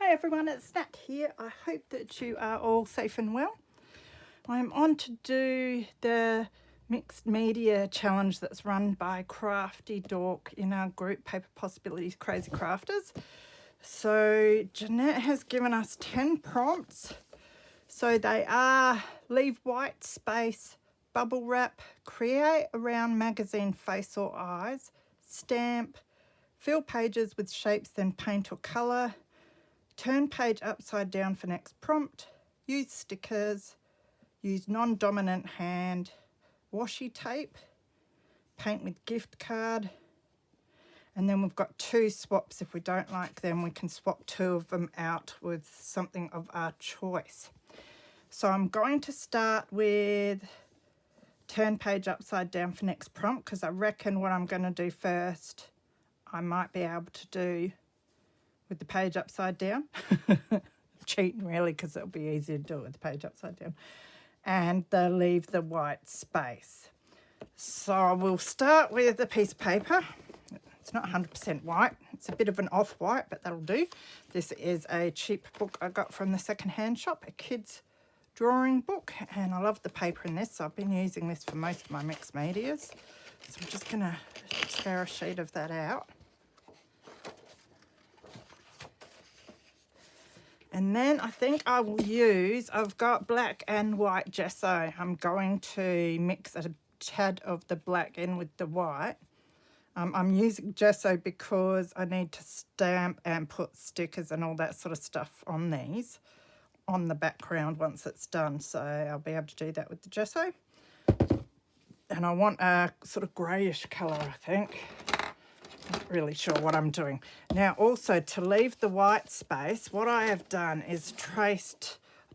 Hi everyone, it's Nat here. I hope that you are all safe and well. I'm on to do the mixed media challenge that's run by Craftydawk in our group Paper Possibilities Crazy Crafters. So Jeanette has given us 10 prompts. So they are leave white space, bubble wrap, create a round magazine face or eyes, stamp, fill pages with shapes then paint or colour, turn page upside down for next prompt, use stickers, use non-dominant hand, washi tape, paint with gift card, and then we've got 2 swaps. If we don't like them, we can swap 2 of them out with something of our choice. So I'm going to start with turn page upside down for next prompt, because I reckon what I'm going to do first I might be able to do with the page upside down. Cheating really, because it'll be easier to do it with the page upside down. And they'll leave the white space. So we'll start with a piece of paper. It's not 100% white. It's a bit of an off-white, but that'll do. This is a cheap book I got from the second-hand shop, a kid's drawing book. And I love the paper in this, so I've been using this for most of my mixed medias. So I'm just going to tear a sheet of that out. And then I think I will use, I've got black and white gesso. I'm going to mix a tad of the black in with the white. I'm using gesso because I need to stamp and put stickers and all that sort of stuff on these, on the background once it's done. So I'll be able to do that with the gesso. And I want a sort of greyish colour, I think. Not really sure what I'm doing. Now also, to leave the white space, what I have done is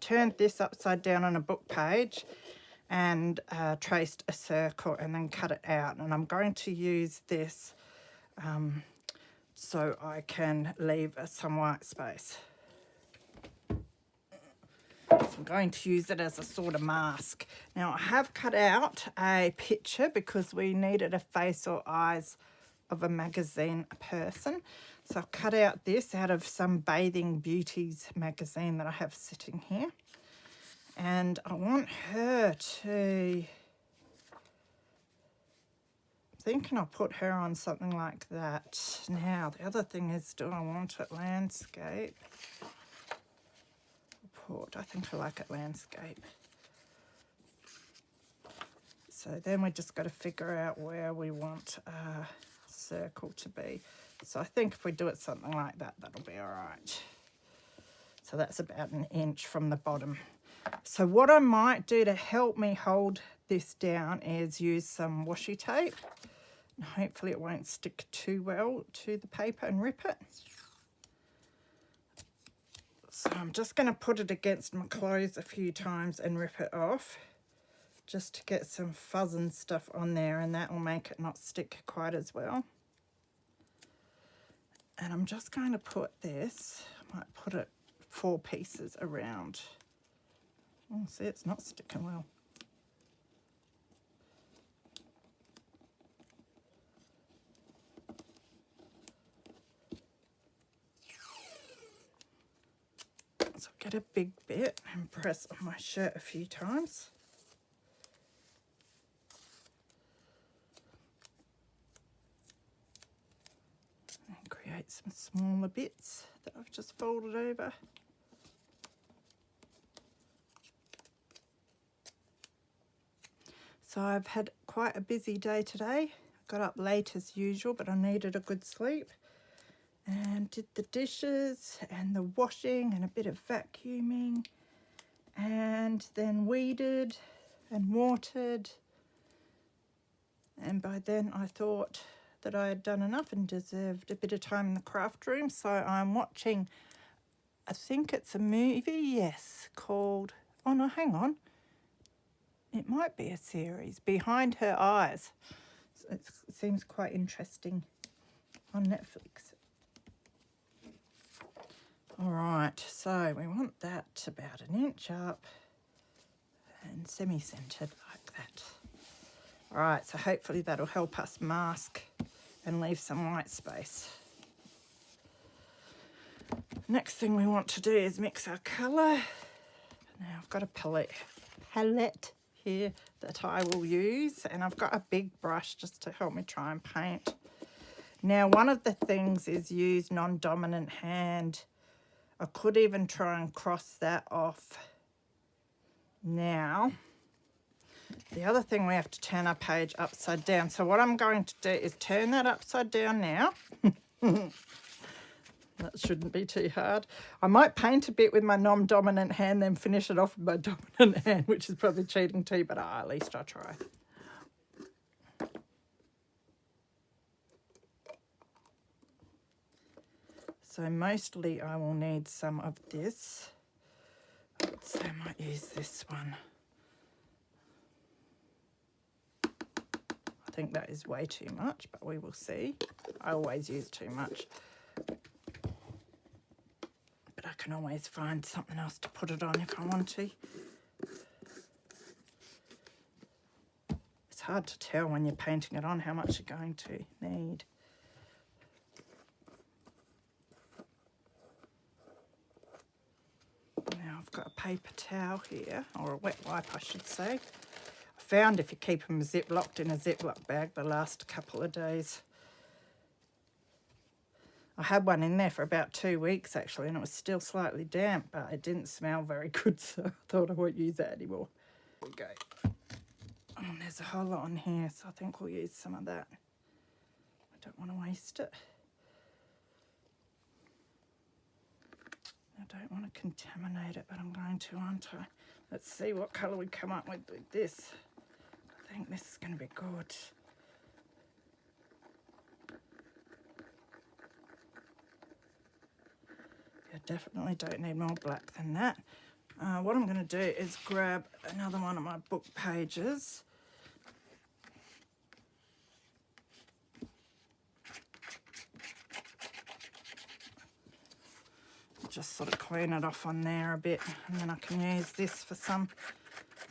turned this upside down on a book page and traced a circle and then cut it out. And I'm going to use this so I can leave some white space. So I'm going to use it as a sort of mask. Now I have cut out a picture because we needed a face or eyes of a magazine person. So I've cut out this out of some Bathing Beauties magazine that I have sitting here. And I want her to, I'm thinking I'll put her on something like that. Now, the other thing is, do I want it landscape? I think I like it landscape. So then we just got to figure out where we want our circle to be. So I think if we do it something like that, that'll be all right. So that's about 1 inch from the bottom. So what I might do to help me hold this down is use some washi tape. And hopefully it won't stick too well to the paper and rip it. So I'm just going to put it against my clothes a few times and rip it off, just to get some fuzz and stuff on there, and that will make it not stick quite as well. And I'm just going to put this, I might put it 4 pieces around. Oh, see, it's not sticking well. So get a big bit and press on my shirt a few times. And create some smaller bits that I've just folded over. So I've had quite a busy day today. I got up late as usual, but I needed a good sleep. And did the dishes and the washing and a bit of vacuuming, and then weeded and watered. And by then I thought that I had done enough and deserved a bit of time in the craft room. So I'm watching, I think it's a movie, yes, called, oh no, hang on. It might be a series, Behind Her Eyes. So it seems quite interesting on Netflix. All right, so we want that about 1 inch up and semi-centered like that. All right, so hopefully that'll help us mask and leave some white space. Next thing we want to do is mix our colour. Now I've got a palette here that I will use, and I've got a big brush just to help me try and paint. Now one of the things is use non-dominant hand. I could even try and cross that off. Now the other thing, we have to turn our page upside down. So what I'm going to do is turn that upside down now. That shouldn't be too hard. I might paint a bit with my non-dominant hand, then finish it off with my dominant hand, which is probably cheating too, but at least I'll try. So mostly I will need some of this. I would say I might use this one. I think that is way too much, but we will see. I always use too much. But I can always find something else to put it on if I want to. It's hard to tell when you're painting it on how much you're going to need. Now I've got a paper towel here, or a wet wipe I should say. I found if you keep them zip-locked in a Ziploc bag, they last a couple of days. I had one in there for about 2 weeks actually, and it was still slightly damp, but it didn't smell very good, so I thought I won't use that anymore. There we go. Oh, there's a whole lot on here, so I think we'll use some of that. I don't want to waste it. I don't want to contaminate it, but I'm going to, aren't I? Let's see what colour we come up with this. I think this is going to be good. I definitely don't need more black than that. What I'm going to do is grab another one of my book pages. Just sort of clean it off on there a bit, and then I can use this for something.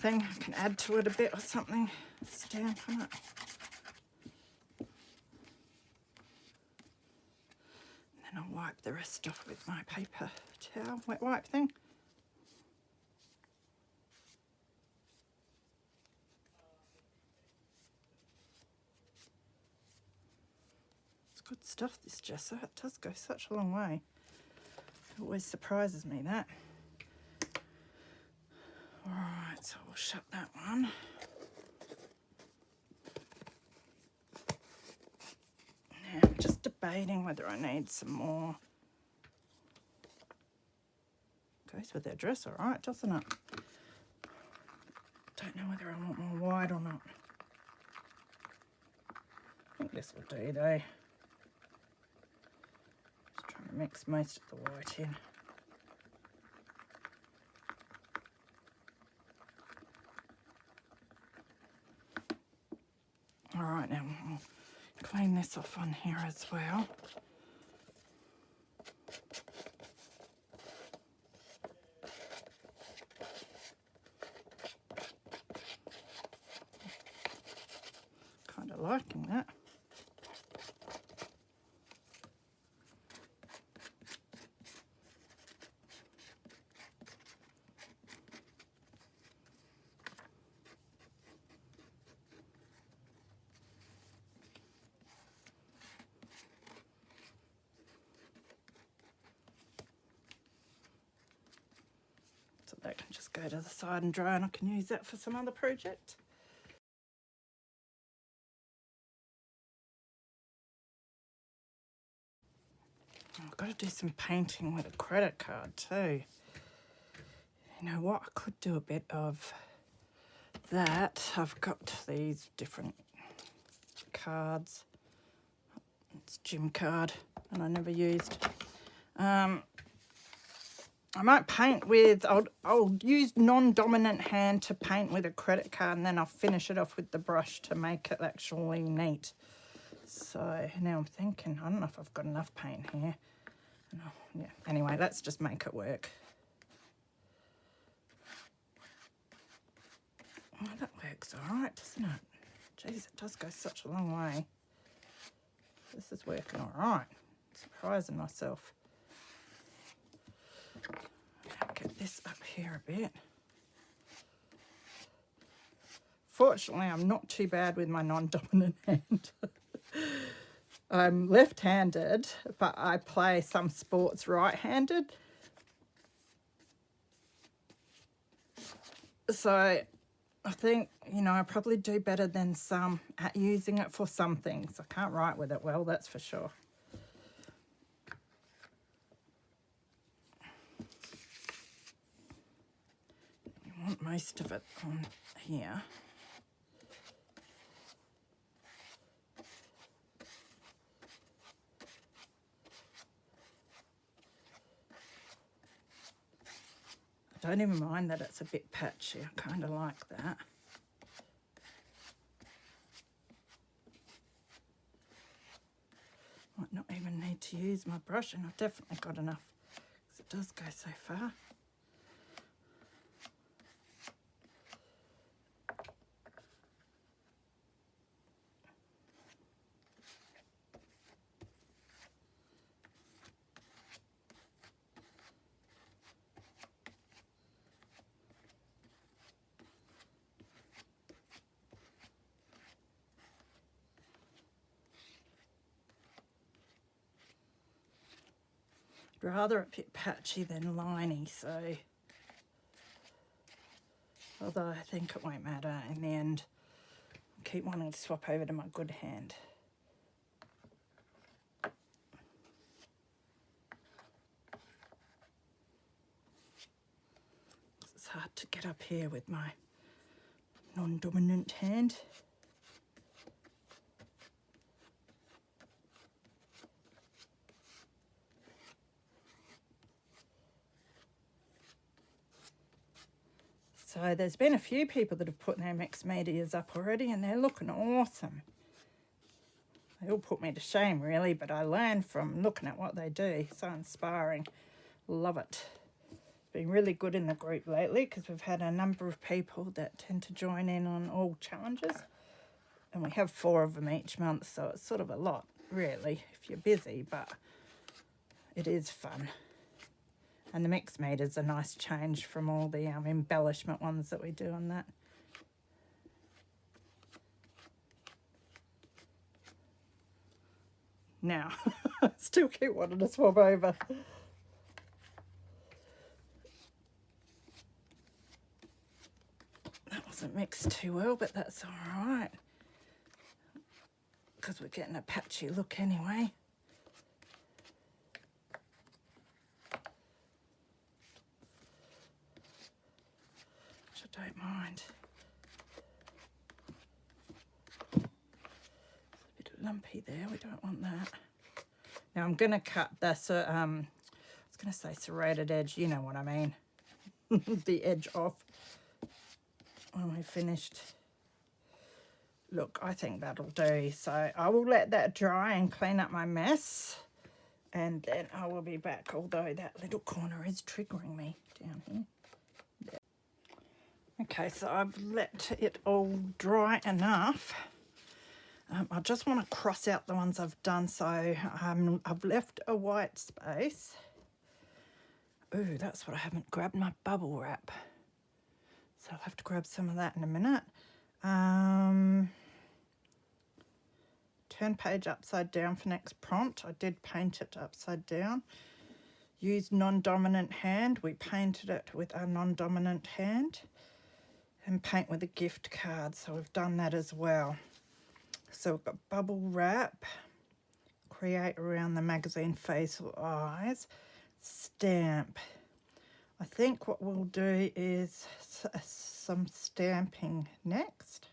I can add to it a bit or something. Stamp on it. And then I'll wipe the rest off with my paper towel, wet wipe thing. It's good stuff, this gesso. It does go such a long way. It always surprises me, that. Alright, so we'll shut that one. Now I'm just debating whether I need some more. Goes with their dress alright, doesn't it? Don't know whether I want more white or not. I think this will do though. Just trying to mix most of the white in. Alright, now we'll clean this off on here as well. Kind of liking that. So that can just go to the side and dry, and I can use that for some other project. I've got to do some painting with a credit card too. You know what, I could do a bit of that. I've got these different cards. It's gym card, and I never used. I might paint with, I'll use non-dominant hand to paint with a credit card, and then I'll finish it off with the brush to make it actually neat. So now I'm thinking, I don't know if I've got enough paint here. No, yeah. Anyway, let's just make it work. Oh, that works all right, doesn't it? Jeez, it does go such a long way. This is working all right. Surprising myself. this up here a bit. Fortunately, I'm not too bad with my non-dominant hand. I'm left-handed, but I play some sports right-handed. So I think, you know, I probably do better than some at using it for some things. I can't write with it well, that's for sure. You want most of it on here. I don't even mind that it's a bit patchy. I kind of like that. Might not even need to use my brush, and I've definitely got enough because it does go so far. Rather a bit patchy than liney, so although I think it won't matter in the end. I keep wanting to swap over to my good hand. It's hard to get up here with my non-dominant hand. So there's been a few people that have put their mixed medias up already, and they're looking awesome. They all put me to shame, really, but I learned from looking at what they do. So inspiring. Love it. Been really good in the group lately because we've had a number of people that tend to join in on all challenges. And we have 4 of them each month, so it's sort of a lot, really, if you're busy, but it is fun. And the mixed meters are a nice change from all the embellishment ones that we do on that. Now, still keep wanting to swap over. That wasn't mixed too well, but that's all right. Because we're getting a patchy look anyway. Which I don't mind. It's a bit lumpy there, we don't want that. Now I'm going to cut this, I was going to say serrated edge, you know what I mean. The edge off when we've finished. Look, I think that'll do. So I will let that dry and clean up my mess. And then I will be back, although that little corner is triggering me down here. Yeah. Okay, so I've let it all dry enough. I just want to cross out the ones I've done, so I've left a white space. Ooh, that's what I haven't grabbed, my bubble wrap. So I'll have to grab some of that in a minute. Turn page upside down for next prompt. I did paint it upside down. Use non-dominant hand. We painted it with our non-dominant hand. And paint with a gift card, so we've done that as well. So we've got bubble wrap, create around the magazine facial eyes, stamp. I think what we'll do is some stamping next.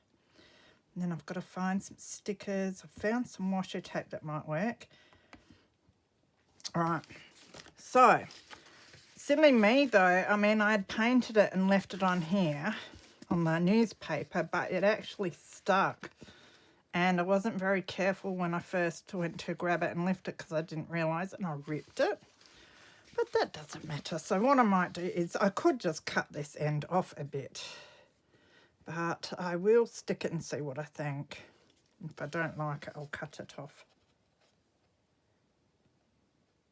And then I've got to find some stickers. I found some washi tape that might work. All right, so silly me though, I mean, I had painted it and left it on here on the newspaper, but it actually stuck. And I wasn't very careful when I first went to grab it and lift it because I didn't realise it and I ripped it. But that doesn't matter. So what I might do is I could just cut this end off a bit. But I will stick it and see what I think. If I don't like it, I'll cut it off.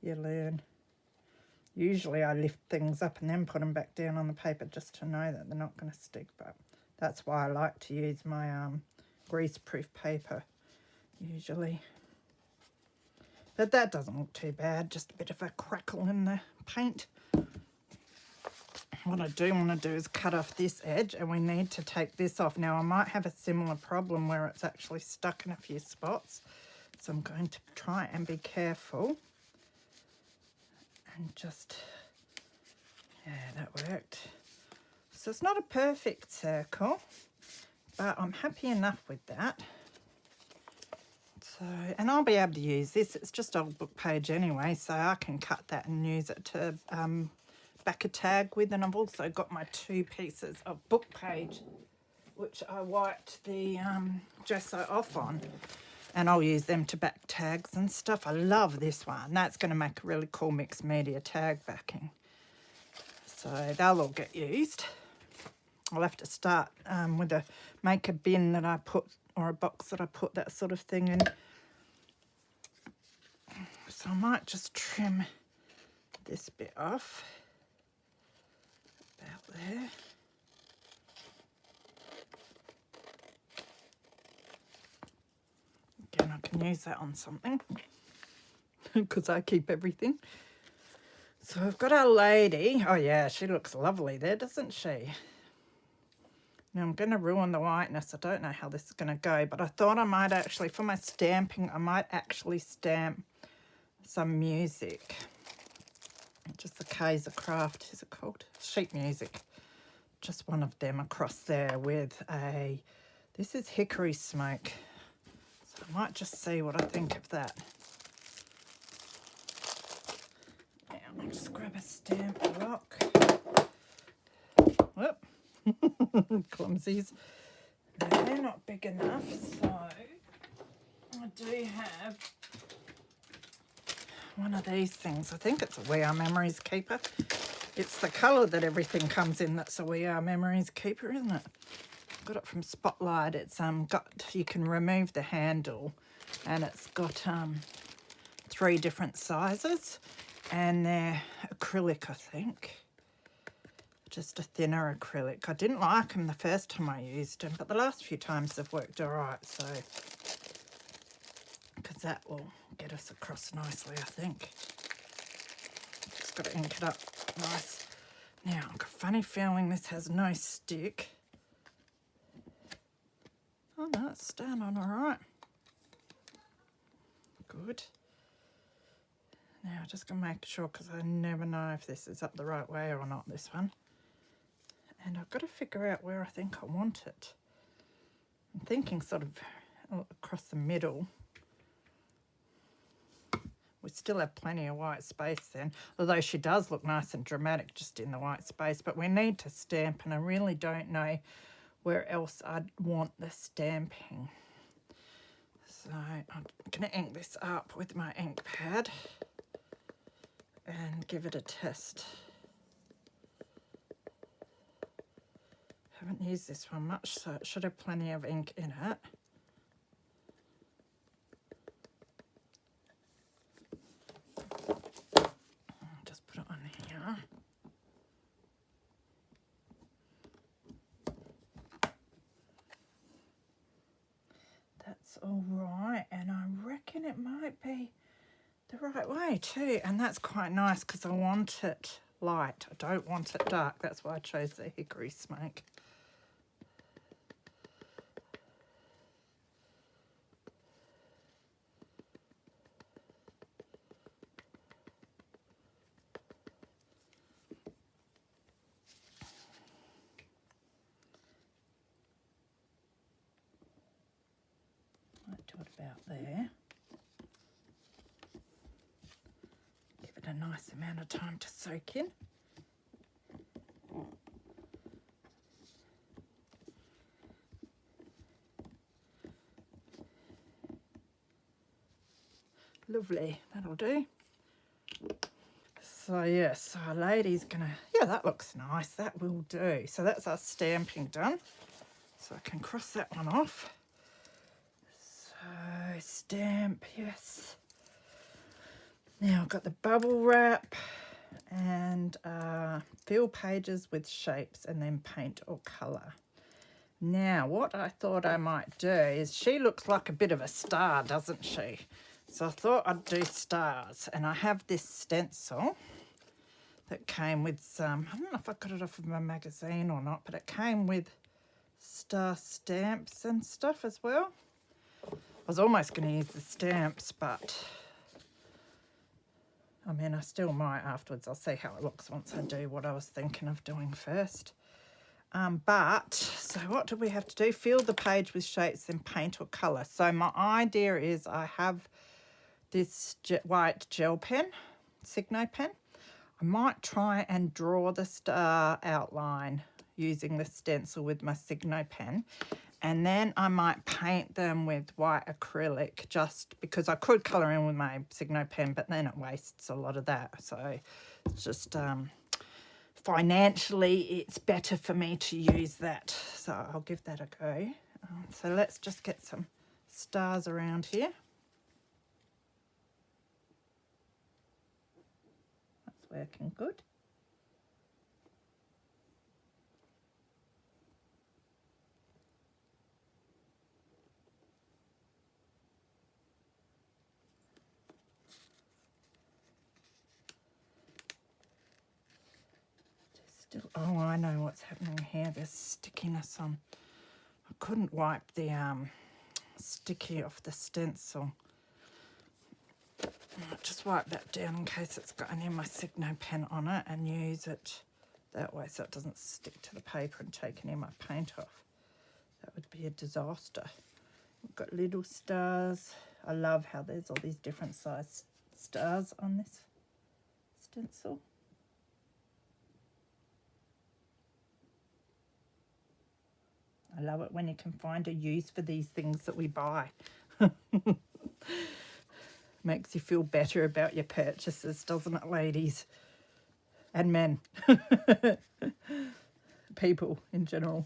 You learn. Usually I lift things up and then put them back down on the paper just to know that they're not going to stick, but that's why I like to use my grease-proof paper usually. But that doesn't look too bad, just a bit of a crackle in the paint. What I do want to do is cut off this edge, and we need to take this off. Now I might have a similar problem where it's actually stuck in a few spots, so I'm going to try and be careful. And just, yeah, that worked. So it's not a perfect circle, but I'm happy enough with that. So, and I'll be able to use this. It's just old book page anyway, so I can cut that and use it to back a tag with. And I've also got my 2 pieces of book page, which I wiped the gesso off on. And I'll use them to back tags and stuff. I love this one. That's going to make a really cool mixed media tag backing. So they'll all get used. I'll have to start with make a bin that I put, or a box that I put that sort of thing in. So I might just trim this bit off. About there. Again, I can use that on something because I keep everything. So I've got our lady. Oh yeah, she looks lovely there, doesn't she? Now I'm going to ruin the whiteness. I don't know how this is going to go, but I thought I might actually, for my stamping, I might actually stamp some music. Just the Kaiser Craft, is it called? Sheet music. Just one of them across there with a, this is hickory smoke. So I might just see what I think of that. Now I'll just grab a stamp block. Whoop. Clumsies. No, they're not big enough, so I do have one of these things. I think it's a We Are Memories Keeper. It's the colour that everything comes in that's a We Are Memories Keeper, isn't it? Got it from Spotlight. It's got, you can remove the handle, and it's got 3 different sizes, and they're acrylic, I think. Just a thinner acrylic. I didn't like them the first time I used them, but the last few times they've worked all right, so because that will get us across nicely, I think. Just got to ink it up nice. Now, I've got a funny feeling this has no stick. Oh no, it's staying on all right. Good. Now, I'm just going to make sure, because I never know if this is up the right way or not, this one. And I've got to figure out where I think I want it. I'm thinking sort of across the middle. We still have plenty of white space then, although she does look nice and dramatic just in the white space, but we need to stamp, and I really don't know where else I'd want the stamping. So I'm going to ink this up with my ink pad and give it a test. Haven't used this one much, so it should have plenty of ink in it. I'll just put it on here. That's all right, and I reckon it might be the right way too, and that's quite nice because I want it light. I don't want it dark. That's why I chose the hickory smoke. Might do it about there. Give it a nice amount of time to soak in. Lovely, that'll do. So yes, our lady's gonna, yeah, that looks nice, that will do. So that's our stamping done. So I can cross that one off. So stamp, yes. Now I've got the bubble wrap, and fill pages with shapes and then paint or colour. Now, what I thought I might do is, she looks like a bit of a star, doesn't she? So I thought I'd do stars, and I have this stencil that came with some, I don't know if I got it off of my magazine or not, but it came with star stamps and stuff as well. I was almost going to use the stamps, but I mean, I still might afterwards. I'll see how it looks once I do what I was thinking of doing first. So what do we have to do? Fill the page with shapes and paint or colour. So my idea is, I have this white gel pen, Signo pen. I might try and draw the star outline using the stencil with my Signo pen. And then I might paint them with white acrylic, just because I could colour in with my Signo pen, but then it wastes a lot of that. So it's just financially, it's better for me to use that. So I'll give that a go. So let's just get some stars around here. That's working good. Still, oh, I know what's happening here. There's stickiness on. I couldn't wipe the sticky off the stencil. I might just wipe that down in case it's got any of my Signo pen on it, and use it that way so it doesn't stick to the paper and take any of my paint off. That would be a disaster. We've got little stars. I love how there's all these different size stars on this stencil. I love it when you can find a use for these things that we buy. Makes you feel better about your purchases, doesn't it, ladies? And men. People in general.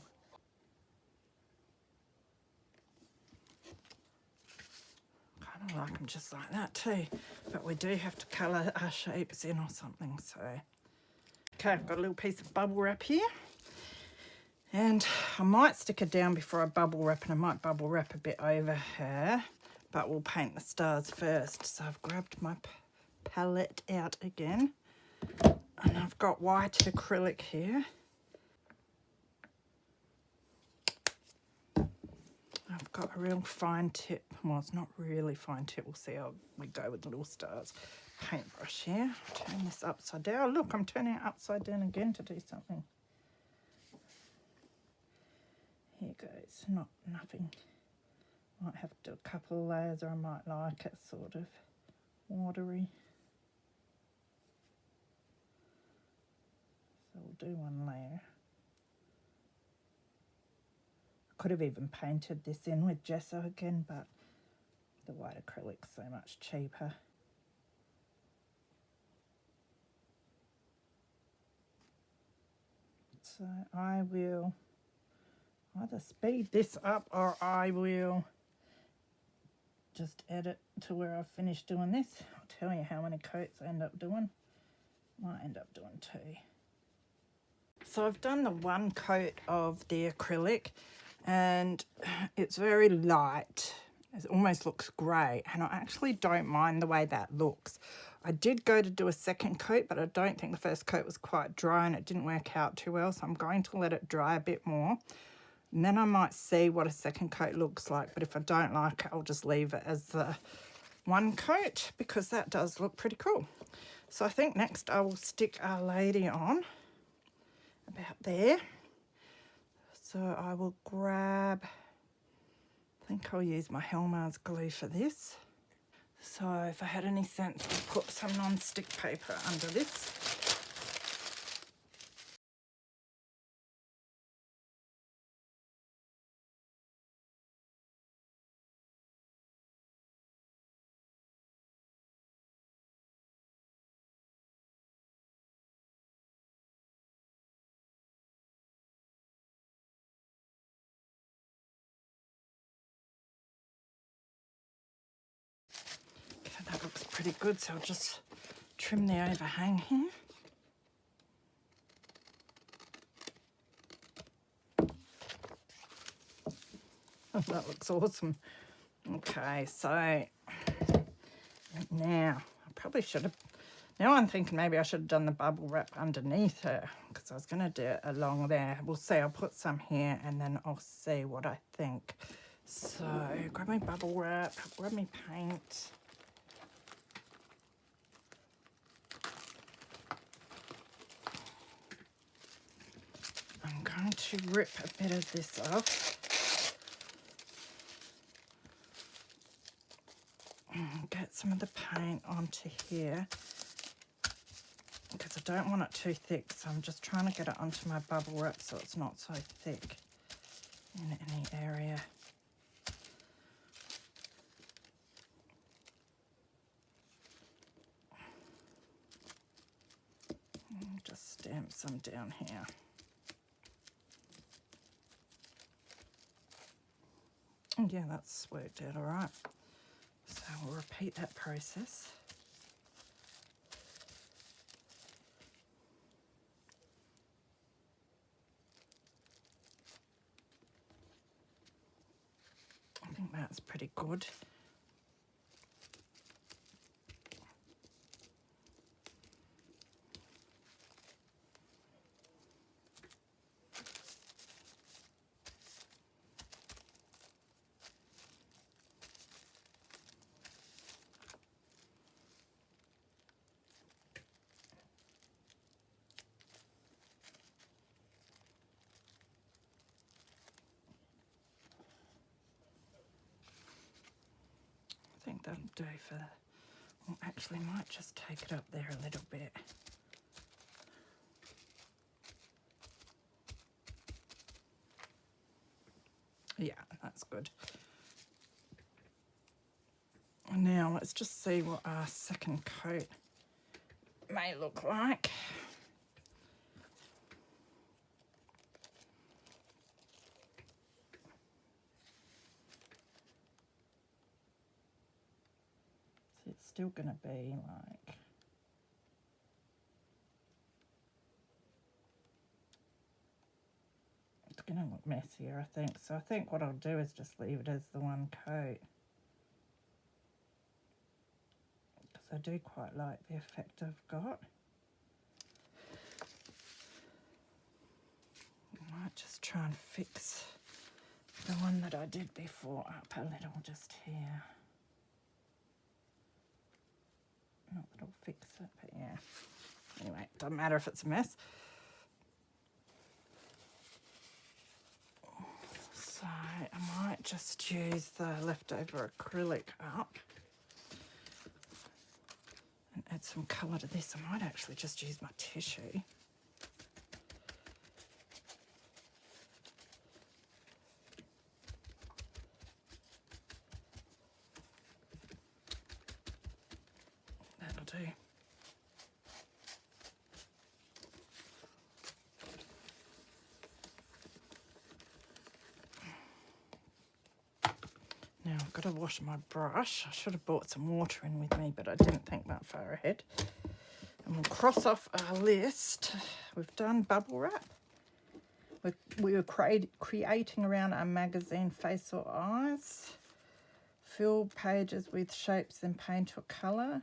Kind of like them just like that too. But we do have to colour our shapes in or something, so. Okay, I've got a little piece of bubble wrap here. And I might stick her down before I bubble wrap, and I might bubble wrap a bit over her, but we'll paint the stars first. So I've grabbed my palette out again, and I've got white acrylic here. I've got a real fine tip, well, it's not really fine tip, we'll see how we go with little stars. Paintbrush here, turn this upside down. Look, I'm turning it upside down again to do something. Here goes, nothing. Might have to do a couple of layers, or I might like it sort of watery. So we'll do one layer. I could have even painted this in with gesso again, but the white acrylic's so much cheaper. So I will either speed this up, or I will just edit to where I've finished doing this. I'll tell you how many coats I end up doing. Might end up doing 2. So I've done the 1 coat of the acrylic, and it's very light. It almost looks grey, and I actually don't mind the way that looks. I did go to do a 2nd coat, but I don't think the 1st coat was quite dry and it didn't work out too well, so I'm going to let it dry a bit more. And then I might see what a 2nd coat looks like, but if I don't like it, I'll just leave it as the 1 coat, because that does look pretty cool. So I think next I will stick Our Lady on about there. So I will grab, I think I'll use my Hellmann's glue for this. So if I had any sense, I'd put some non-stick paper under this. Okay, that looks pretty good, so I'll just trim the overhang here. That looks awesome. Okay, so now I probably should have, now I'm thinking maybe I should have done the bubble wrap underneath her because I was going to do it along there. We'll see. I'll put some here and then I'll see what I think. So grab my bubble wrap, grab my paint. I'm going to rip a bit of this off. Get some of the paint onto here because I don't want it too thick, so I'm just trying to get it onto my bubble wrap so it's not so thick in any area. And just stamp some down here. And yeah, that's worked out all right. So we'll repeat that process. I think that's pretty good. I think that'll do for, well, actually might just take it up there a little bit. Yeah, that's good. And now let's just see what our second coat may look like. So it's still going to be like, it's going to look messier, I think. So I think what I'll do is just leave it as the one coat. Because I do quite like the effect I've got. I might just try and fix the one that I did before up a little just here. Not that it'll fix it, but yeah. Anyway, doesn't matter if it's a mess. So I might just use the leftover acrylic up and add some colour to this. I might actually just use my tissue. That'll do. Now I've got to wash my brush. I should have brought some water in with me, but I didn't think that far ahead. And we'll cross off our list. We've done bubble wrap. We were creating around our magazine face or eyes. Fill pages with shapes and paint or colour.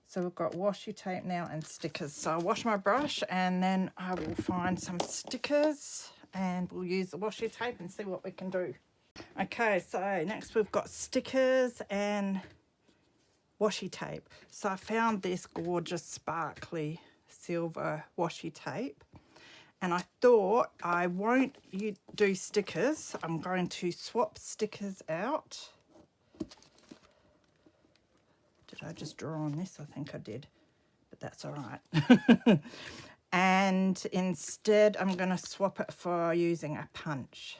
So we've got washi tape now and stickers. So I'll wash my brush and then I will find some stickers and we'll use the washi tape and see what we can do. Okay, so next we've got stickers and washi tape. So I found this gorgeous sparkly silver washi tape and I thought I won't do stickers. I'm going to swap stickers out. Did I just draw on this? I think I did, but that's all right. And instead I'm going to swap it for using a punch.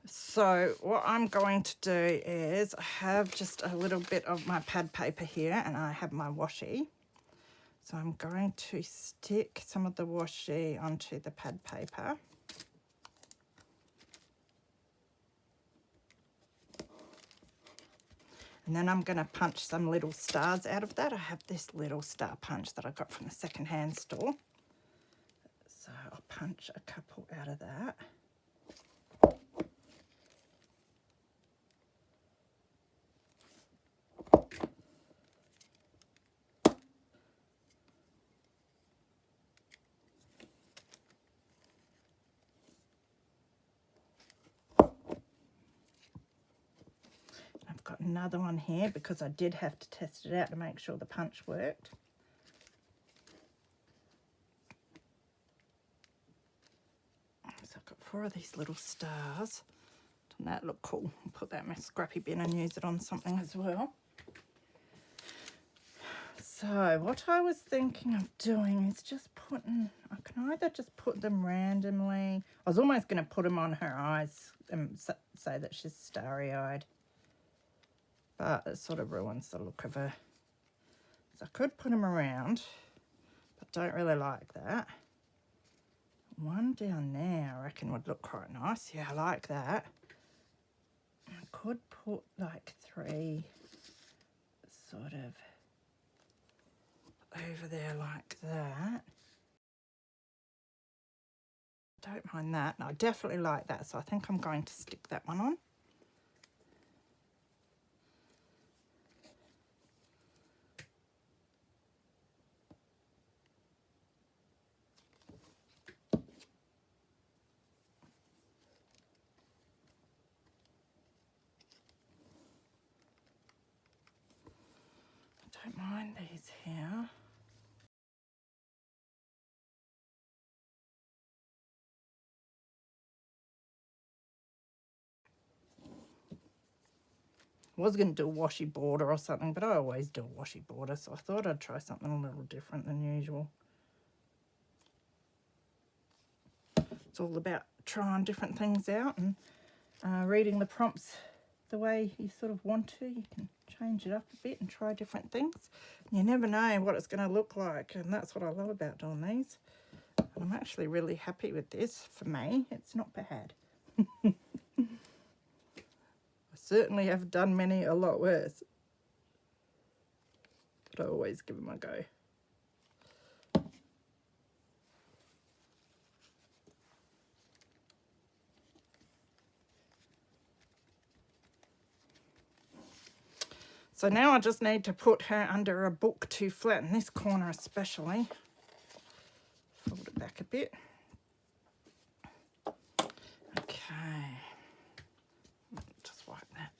So what I'm going to do is I have just a little bit of my pad paper here and I have my washi. So I'm going to stick some of the washi onto the pad paper. And then I'm going to punch some little stars out of that. I have this little star punch that I got from the secondhand store. So I'll punch a couple out of that. another one here because I did have to test it out to make sure the punch worked. So I've got 4 of these little stars. Doesn't that look cool? I'll put that in my scrappy bin and use it on something as well. So what I was thinking of doing is just putting, I can either just put them randomly. I was almost going to put them on her eyes and say that she's starry-eyed, but it sort of ruins the look of her. So I could put them around, but don't really like that. One down there I reckon would look quite nice. Yeah, I like that. I could put like 3 sort of over there like that. Don't mind that. No, I definitely like that, so I think I'm going to stick that one on. Don't mind these here. I was going to do a washi border or something, but I always do a washi border, so I thought I'd try something a little different than usual. It's all about trying different things out and reading the prompts the way you sort of want to. You can change it up a bit and try different things. You never know what it's going to look like, and that's what I love about doing these. And I'm actually really happy with this. For me, it's not bad. Certainly have done many a lot worse, but I always give them a go. So now I just need to put her under a book to flatten this corner especially. Fold it back a bit. Okay. Just wipe that.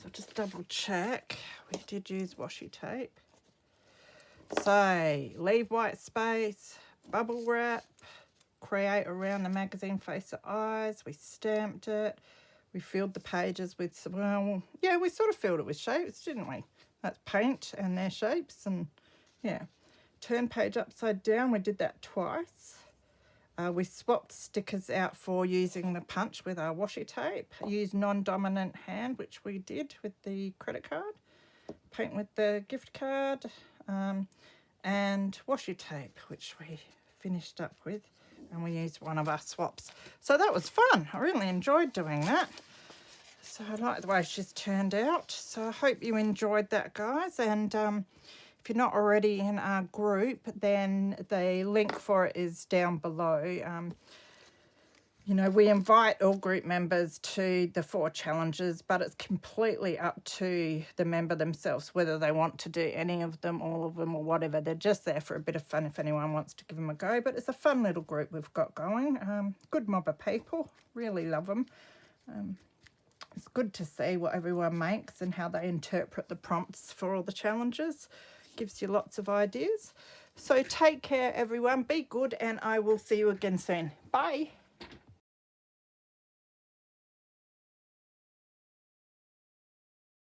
So just double check. We did use washi tape. So leave white space, bubble wrap, create around the magazine face of eyes. We stamped it. We filled the pages with, well, yeah, we sort of filled it with shapes, didn't we? That's paint and their shapes, and yeah. Turn page upside down, we did that twice. We swapped stickers out for using the punch with our washi tape. Use non-dominant hand, which we did with the credit card. Paint with the gift card, and washi tape, which we finished up with. And we used one of our swaps. So that was fun. I really enjoyed doing that. So I like the way she's turned out. So I hope you enjoyed that, guys. And if you're not already in our group, then the link for it is down below. You know, we invite all group members to the 4 challenges, but it's completely up to the member themselves whether they want to do any of them, all of them, or whatever. They're just there for a bit of fun if anyone wants to give them a go. But it's a fun little group we've got going. Good mob of people. Really love them. It's good to see what everyone makes and how they interpret the prompts for all the challenges. Gives you lots of ideas. So take care, everyone. Be good, and I will see you again soon. Bye.